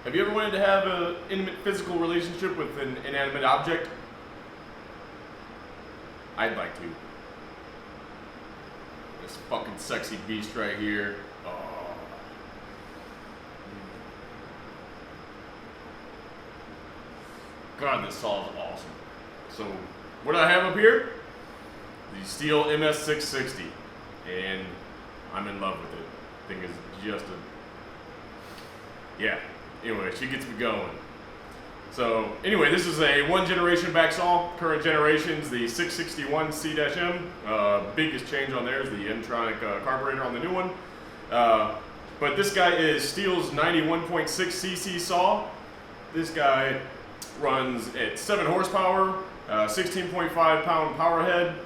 Have you ever wanted to have an intimate physical relationship with an inanimate object? I'd like to. This fucking sexy beast right here. Oh. God, this saw is awesome. So, what do I have up here? The Stihl MS 660. And I'm in love with it. Thing is just a... Yeah. Anyway, she gets me going. So, anyway, this is a one generation back saw. Current generation's the 661 C-M. Biggest change on there is the M-tronic carburetor on the new one. But this guy is Stihl's 91.6 cc saw. This guy runs at 7 horsepower, 16.5 pound power head.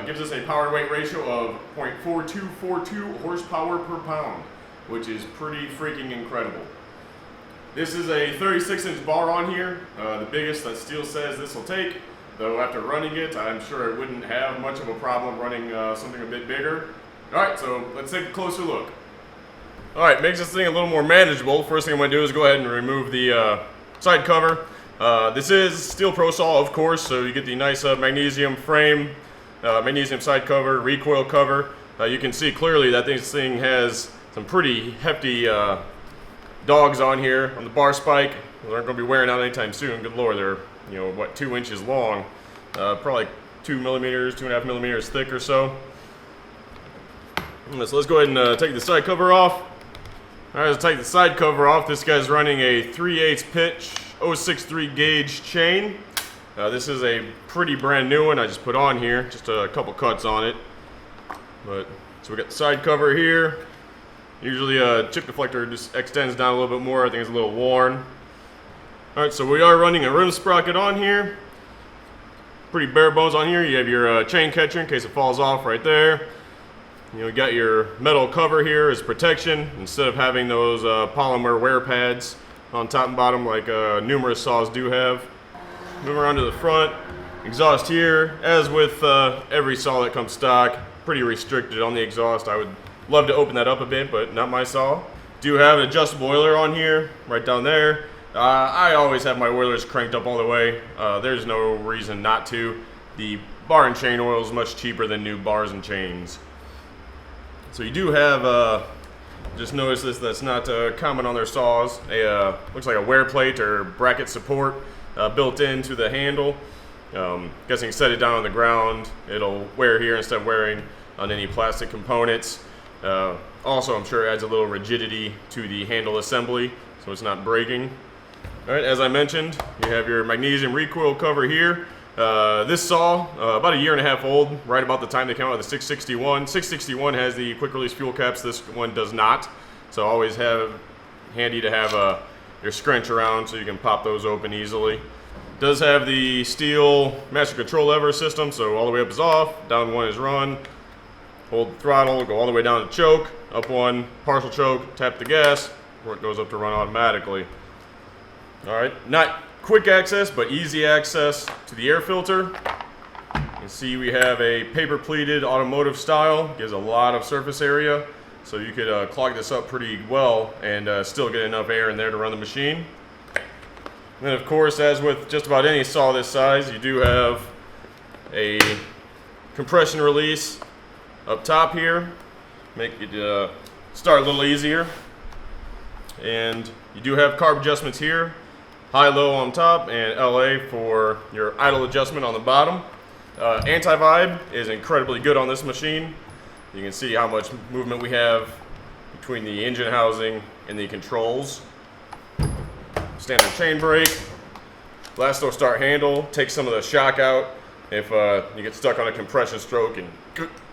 Gives us a power to weight ratio of 0.4242 horsepower per pound, which is pretty freaking incredible. This is a 36-inch bar on here, the biggest that Stihl says this will take, though after running it, I'm sure it wouldn't have much of a problem running something a bit bigger. Alright, so let's take a closer look. Alright, makes this thing a little more manageable. First thing I'm going to do is go ahead and remove the side cover. This is Stihl Pro Saw, of course, so you get the nice magnesium frame, magnesium side cover, recoil cover. You can see clearly that this thing has some pretty hefty dogs on here on the bar spike. They aren't going to be wearing out anytime soon. Good lord, they're, you know, what, 2 inches long, probably 2 millimeters, 2.5 millimeters thick or so. So let's go ahead and take the side cover off. All right, let's take the side cover off. This guy's running a 3/8 pitch 063 gauge chain. This is a pretty brand new one I just put on here, just a couple cuts on it. But so we got the side cover here. Usually a chip deflector just extends down a little bit more. I think it's a little worn. Alright, so we are running a rim sprocket on here. Pretty bare bones on here. You have your chain catcher in case it falls off right there. You got your metal cover here as protection instead of having those polymer wear pads on top and bottom like numerous saws do have. Moving around to the front, exhaust here. As with every saw that comes stock, pretty restricted on the exhaust. I would love to open that up a bit, but not my saw. Do have an adjustable oiler on here, right down there. I always have my oilers cranked up all the way. There's no reason not to. The bar and chain oil is much cheaper than new bars and chains. So you do have, just notice this, that's not common on their saws. Looks like a wear plate or bracket support built into the handle. Guessing set it down on the ground, it'll wear here instead of wearing on any plastic components. Also, I'm sure it adds a little rigidity to the handle assembly, so it's not breaking. All right, as I mentioned, you have your magnesium recoil cover here. This saw, about 1.5 years old, right about the time they came out with the 661. 661 has the quick release fuel caps, this one does not. So always have handy to have your scrunch around so you can pop those open easily. Does have the Stihl master control lever system, so all the way up is off, down one is run. Hold the throttle, go all the way down to choke, up one, partial choke, tap the gas, where it goes up to run automatically. All right, not quick access, but easy access to the air filter. You can see we have a paper pleated automotive style, gives a lot of surface area, so you could clog this up pretty well and still get enough air in there to run the machine. And then of course, as with just about any saw this size, you do have a compression release up top here, make it start a little easier. And you do have carb adjustments here, high, low on top, and LA for your idle adjustment on the bottom. Anti-vibe is incredibly good on this machine. You can see how much movement we have between the engine housing and the controls. Standard chain brake, last door start handle, takes some of the shock out if you get stuck on a compression stroke and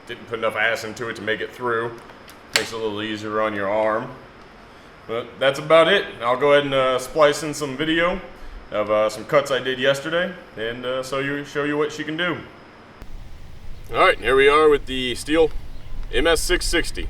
didn't put enough ass into it to make it through. Makes it a little easier on your arm. But that's about it. I'll go ahead and splice in some video of some cuts I did yesterday and show you what she can do. Alright, here we are with the Stihl MS 660.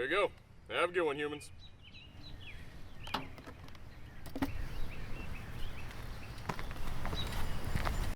There you go. Have a good one, humans.